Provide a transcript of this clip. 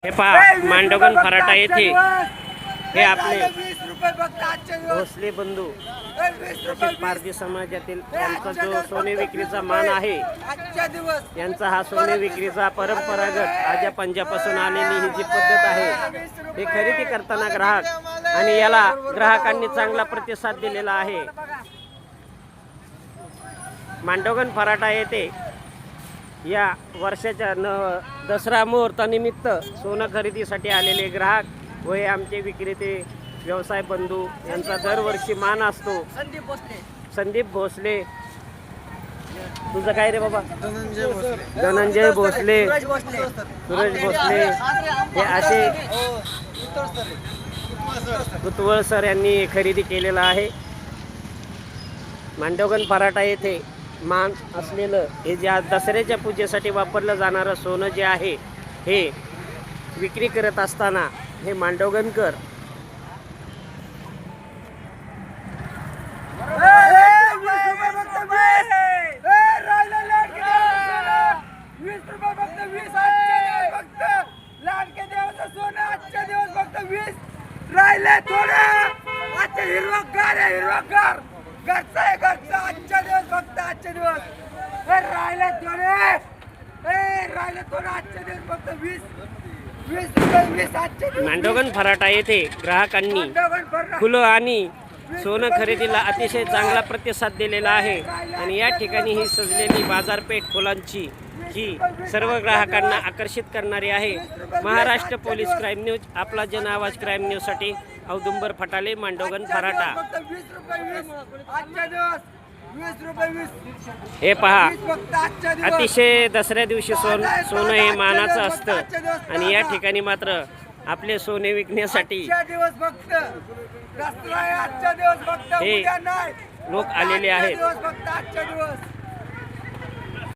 हे पहा मांडोगण फराटा येथे हे आपले भोसले बंधू पारधी समाजातील यांचा जो सोने विक्रीचा मान आहे, यांचा हा सोने विक्रीचा परंपरागत आज्या पंजापासून आलेली ही जी पद्धत आहे, हे खरेदी करताना ग्राहक आणि याला ग्राहकांनी चांगला प्रतिसाद दिलेला आहे। मांडोगण फराटा येथे या वर्षाच्या दसरा मुहूर्तानिमित्त सोनं खरेदीसाठी आलेले ग्राहक व हे आमचे विक्रेते व्यवसाय बंधू यांचा दरवर्षी मान असतो। संदीप भोसले, तुझं काय रे बाबा? धनंजय भोसले, सुरेश भोसले, हे असे कुतवळ सर यांनी खरेदी केलेला आहे। मांडोगण फराटा येथे मान असलेलं हे जे आज दसऱ्याच्या पूजेसाठी वापरलं जाणारं सोनं जे आहे, हे विक्री करत असताना हे मांडोगणकर राहिले थोडे आजचे हिरवगार आहे, हिरवगार घरचा आहे, घरचा आजच्या दिवस फक्त आजचे दिवस राहिले थोडे आजचे दिवस फक्त 20 रुपये 20 आजचे दिवस। मांडोगण फराटा येथे ग्राहकांनी फुलं आणि सोनं खरेदीला अतिशय चांगला प्रतिसाद दिलेला आहे आणि या ठिकाणी ही सजलेली बाजारपेठ फुलांची ही सर्व ग्राहकांना आकर्षित करणारी आहे। महाराष्ट्र पोलीस क्राईम न्यूज, आपला जन आवाज क्राईम न्यूजसाठी औदुंबर फटाले, मांडोगण फराटा। हे पहा, अतिशय दसऱ्या दिवशी सोनं हे मानाचं असतं आणि या ठिकाणी मात्र आपले सोने विकण्यासाठी हे लोक आलेले आहेत।